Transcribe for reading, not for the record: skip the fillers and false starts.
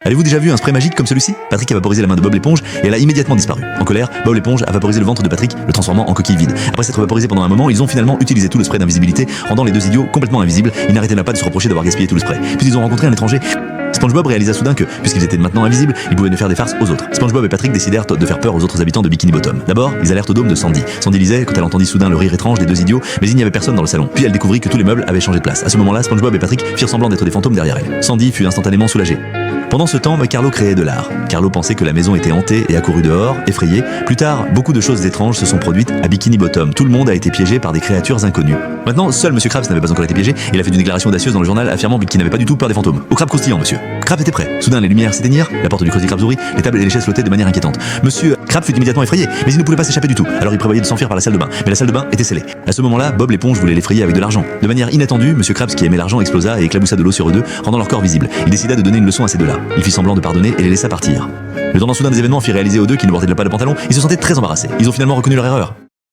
Avez-vous déjà vu un spray magique comme celui-ci? Patrick a vaporisé la main de Bob l'éponge et elle a immédiatement disparu. En colère, Bob l'éponge a vaporisé le ventre de Patrick, le transformant en coquille vide. Après s'être vaporisé pendant un moment, ils ont finalement utilisé tout le spray d'invisibilité, rendant les deux idiots complètement invisibles. Ils n'arrêtaient là pas de se reprocher d'avoir gaspillé tout le spray. Puis ils ont rencontré un étranger. SpongeBob réalisa soudain que, puisqu'ils étaient maintenant invisibles, ils pouvaient ne faire des farces aux autres. SpongeBob et Patrick décidèrent de faire peur aux autres habitants de Bikini Bottom. D'abord, ils allèrent au dôme de Sandy. Sandy lisait quand elle entendit soudain le rire étrange des deux idiots, mais il n'y avait personne dans le salon. Puis elle découvrit que tous les meubles avaient changé de place. À ce moment-là, SpongeBob et Patrick firent semblant d'être des fantômes derrière elle. Sandy fut instantanément soulagée. Pendant ce temps, Carlo créait de l'art. Carlo pensait que la maison était hantée et accourut dehors, effrayé. Plus tard, beaucoup de choses étranges se sont produites à Bikini Bottom. Tout le monde a été piégé par des créatures inconnues. Maintenant, seul Monsieur Krabs n'avait pas encore été piégé. Il a fait une déclaration audacieuse dans le journal affirmant qu'il n'avait pas du tout peur des fantômes. Au crabe croustillant, monsieur. Krabs était prêt. Soudain, les lumières s'éteignirent, la porte du Krusty Krab s'ouvrit, les tables et les chaises flottaient de manière inquiétante. Monsieur Krabs fut immédiatement effrayé, mais il ne pouvait pas s'échapper du tout. Alors il prévoyait de s'enfuir par la salle de bain. Mais la salle de bain était scellée. À ce moment-là, Bob l'éponge voulait l'effrayer avec de l'argent. De manière inattendue, Monsieur Krabs, qui aimait l'argent, explosa et éclaboussa de l'eau sur eux deux, rendant leur corps visible. Il décida de donner une leçon à ces deux-là. Il fit semblant de pardonner et les laissa partir. Le tendance soudain des événements fit réaliser aux deux qu'ils ne portaient pas de pantalon. Ils se sentaient très embarrassés. Ils ont finalement reconnu leur erreur.